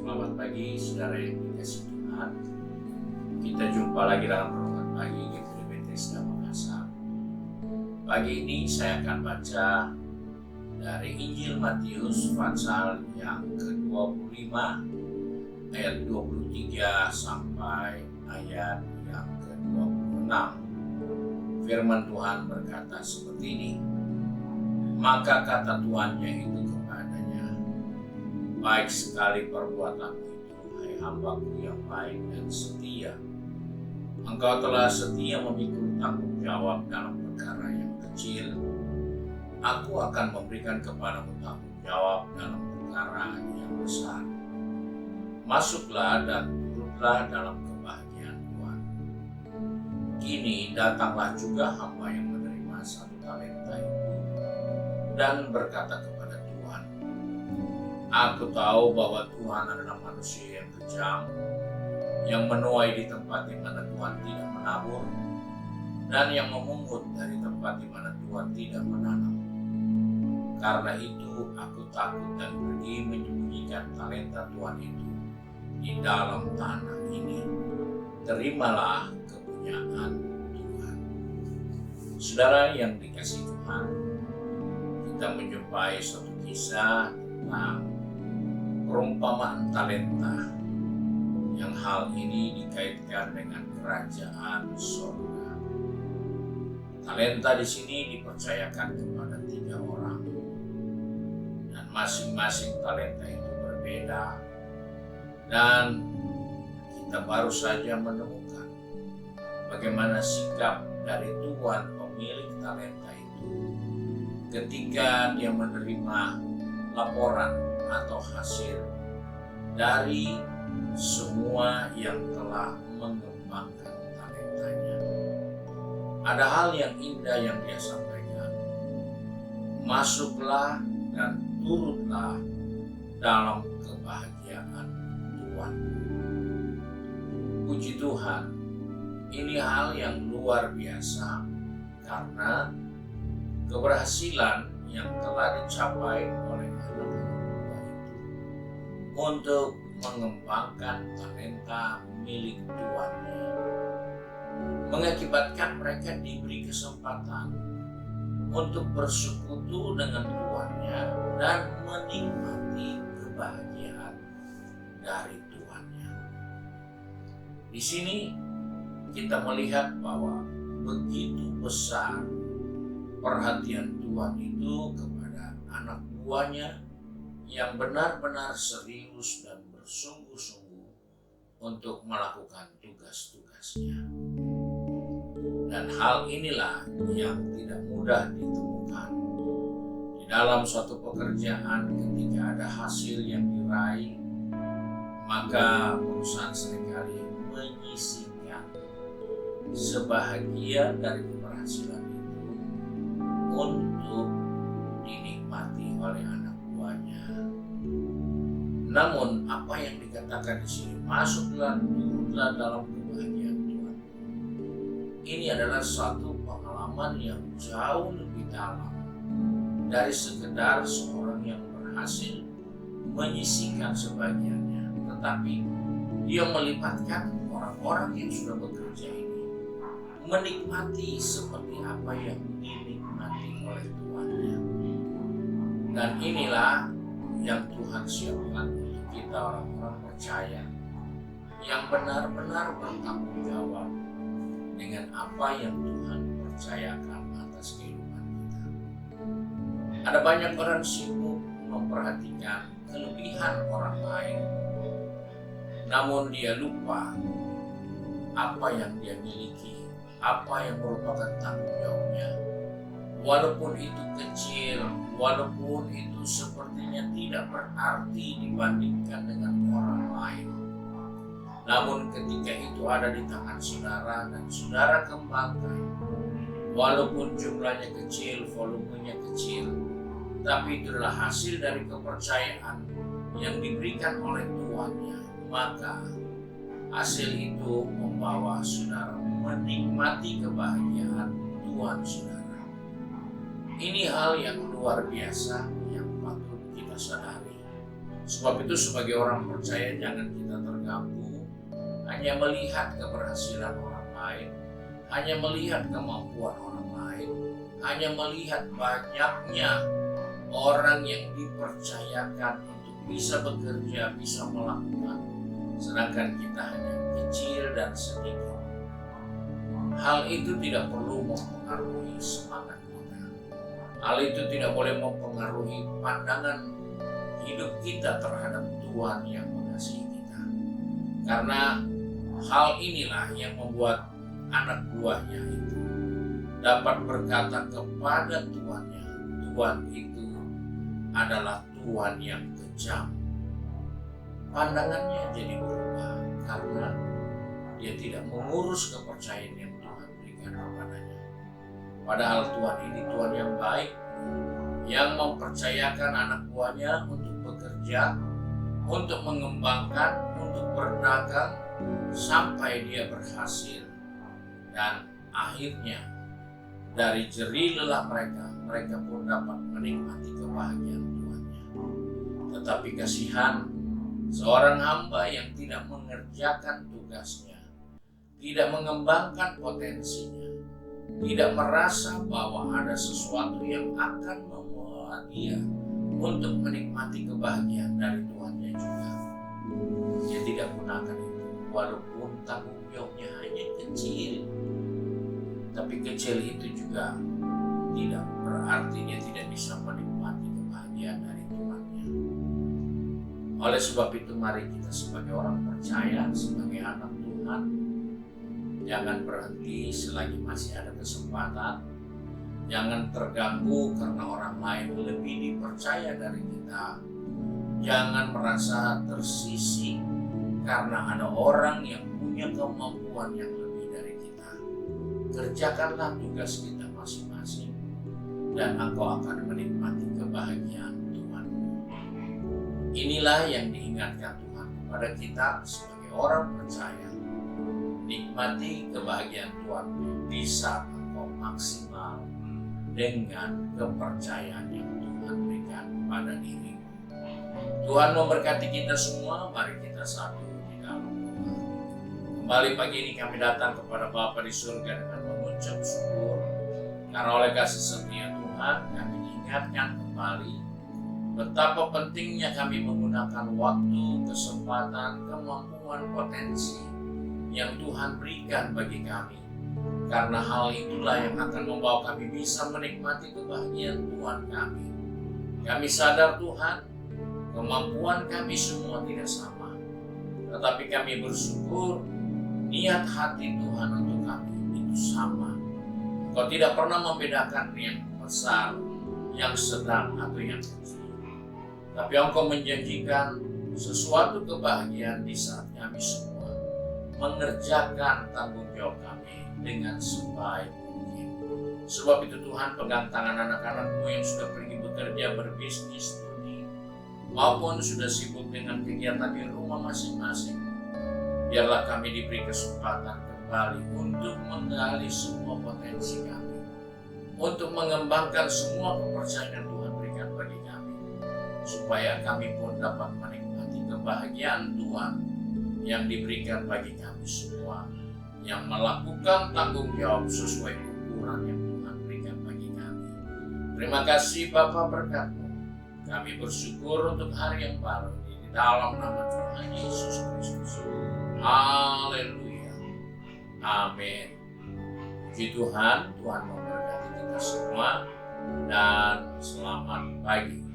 Selamat pagi saudara yang dikasihi Tuhan. Kita jumpa lagi dalam renungan pagi GKI Bethesda Makassar. Pagi ini saya akan baca dari Injil Matius pasal yang ke-25 ayat 23 sampai ayat yang ke-26. Firman Tuhan berkata seperti ini. Maka kata tuannya itu kepadanya, baik sekali perbuatanmu itu, hai hambaku yang baik dan setia. Engkau telah setia memikul tanggung jawab dalam perkara yang kecil. Aku akan memberikan kepadamu tanggung jawab dalam perkara yang besar. Masuklah dan turutlah dalam kebahagiaan Tuhan. Kini datanglah juga hamba yang menerima 1 talenta itu dan berkata kepada Tuhan, aku tahu bahwa Tuhan adalah manusia yang kejam, yang menuai di tempat di mana Tuhan tidak menabur, dan yang memungut dari tempat di mana Tuhan tidak menanam. Karena itu aku takut dan pergi menyembunyikan talenta Tuhan itu di dalam tanah ini. Terimalah kepunyaan Tuhan. Saudara yang dikasihi Tuhan, kita menjumpai suatu kisah tentang perumpamaan talenta yang hal ini dikaitkan dengan kerajaan surga. Talenta di sini dipercayakan kepada 3 orang dan masing-masing talenta itu berbeda, dan kita baru saja menemukan bagaimana sikap dari Tuhan pemilik talenta itu ketika dia menerima laporan atau hasil dari semua yang telah mengembangkan talentanya. Ada hal yang indah yang dia sampaikan. Masuklah dan turutlah dalam kebahagiaan Tuhan. Puji Tuhan, ini hal yang luar biasa karena keberhasilan yang telah dicapai oleh anak-anak muda itu untuk mengembangkan talenta milik tuannya mengakibatkan mereka diberi kesempatan untuk bersekutu dengan tuannya dan menikmati kebahagiaan dari tuannya. Di sini kita melihat bahwa begitu besar perhatian Tuhan itu kepada anak buahnya yang benar-benar serius dan bersungguh-sungguh untuk melakukan tugas-tugasnya. Dan hal inilah yang tidak mudah ditemukan di dalam suatu pekerjaan. Ketika ada hasil yang diraih, maka perusahaan seringkali menyisihkan sebahagian dari keberhasilan untuk dinikmati oleh anak buahnya. Namun apa yang dikatakan di sini, masuklah turutlah dalam kebahagiaan Tuhan, ini adalah satu pengalaman yang jauh lebih dalam dari sekedar seorang yang berhasil menyisihkan sebagiannya, tetapi dia melibatkan orang-orang yang sudah bekerja ini menikmati seperti apa yang dinikmati oleh Tuhannya. Dan inilah yang Tuhan siapkan untuk kita orang-orang percaya yang benar-benar bertanggung jawab dengan apa yang Tuhan percayakan atas kehidupan kita. Ada banyak orang sibuk memperhatikan kelebihan orang lain, namun dia lupa apa yang dia miliki, apa yang merupakan tanggung jawabnya. Walaupun itu kecil, walaupun itu sepertinya tidak berarti dibandingkan dengan orang lain, namun ketika itu ada di tangan saudara dan saudara kembangkan, walaupun jumlahnya kecil, volumenya kecil, tapi itu adalah hasil dari kepercayaan yang diberikan oleh tuannya, maka hasil itu membawa saudara menikmati kebahagiaan Tuhan saudara. Ini hal yang luar biasa yang patut kita sadari. Sebab itu sebagai orang percaya jangan kita terganggu hanya melihat keberhasilan orang lain, hanya melihat kemampuan orang lain, hanya melihat banyaknya orang yang dipercayakan untuk bisa bekerja, bisa melakukan, sedangkan kita hanya kecil dan sedikit. Hal itu tidak perlu mempengaruhi semangat kita. Hal itu tidak boleh mempengaruhi pandangan hidup kita terhadap Tuhan yang mengasihi kita. Karena hal inilah yang membuat anak buahnya itu dapat berkata kepada tuannya, Tuhan itu adalah Tuhan yang kejam. Pandangannya jadi berubah karena dia tidak mengurus kepercayaan yang Tuhan berikan kepadanya. Padahal Tuhan ini Tuhan yang baik, yang mempercayakan anak buahnya untuk bekerja, untuk mengembangkan, untuk berdagang, sampai dia berhasil. Dan akhirnya dari jerih lelah mereka pun dapat menikmati kebahagiaan Tuhannya. Tetapi kasihan seorang hamba yang tidak mengerjakan tugasnya, tidak mengembangkan potensinya, tidak merasa bahwa ada sesuatu yang akan membawa dia untuk menikmati kebahagiaan dari Tuhannya juga. Dia tidak gunakan itu, walaupun tanggung jawabnya hanya kecil. Tapi kecil itu juga tidak berarti dia tidak bisa menikmati kebahagiaan dari Tuhannya. Oleh sebab itu mari kita sebagai orang percaya, sebagai anak Tuhan, jangan berhenti selagi masih ada kesempatan. Jangan terganggu karena orang lain lebih dipercaya dari kita. Jangan merasa tersisih karena ada orang yang punya kemampuan yang lebih dari kita. Kerjakanlah tugas kita masing-masing dan engkau akan menikmati kebahagiaan Tuhan. Inilah yang diingatkan Tuhan kepada kita sebagai orang percaya. Nikmati kebahagiaan Tuhan di saat engkau maksimal dengan kepercayaan yang Tuhan berikan pada diri. Tuhan memberkati kita semua. Mari kita satu di dalam doa. Kembali pagi ini kami datang kepada Bapa di surga dengan mengucap syukur karena oleh kasih setia Tuhan kami diingatkan kembali betapa pentingnya kami menggunakan waktu, kesempatan, kemampuan, potensi yang Tuhan berikan bagi kami. Karena hal itulah yang akan membawa kami bisa menikmati kebahagiaan Tuhan kami. Kami sadar Tuhan, kemampuan kami semua tidak sama. Tetapi kami bersyukur, niat hati Tuhan untuk kami itu sama. Kau tidak pernah membedakan yang besar, yang sedang, atau yang kecil. Tapi Engkau menjanjikan sesuatu kebahagiaan di saat kami semua mengerjakan tanggung jawab kami dengan sebaik mungkin. Sebab itu Tuhan, pegang tangan anak-anak-Mu yang sudah pergi bekerja, berbisnis, studi, maupun sudah sibuk dengan kegiatan di rumah masing-masing. Biarlah kami diberi kesempatan kembali untuk menggali semua potensi kami, untuk mengembangkan semua kepercayaan yang Tuhan berikan bagi kami, supaya kami pun dapat menikmati kebahagiaan Tuhan yang diberikan bagi kami semua, yang melakukan tanggung jawab sesuai ukuran yang Tuhan berikan bagi kami. Terima kasih Bapa berkat-Mu. Kami bersyukur untuk hari yang baru ini di dalam nama Tuhan Yesus Kristus. Haleluya. Amin. Puji Tuhan, Tuhan memberkati kita semua dan selamat pagi.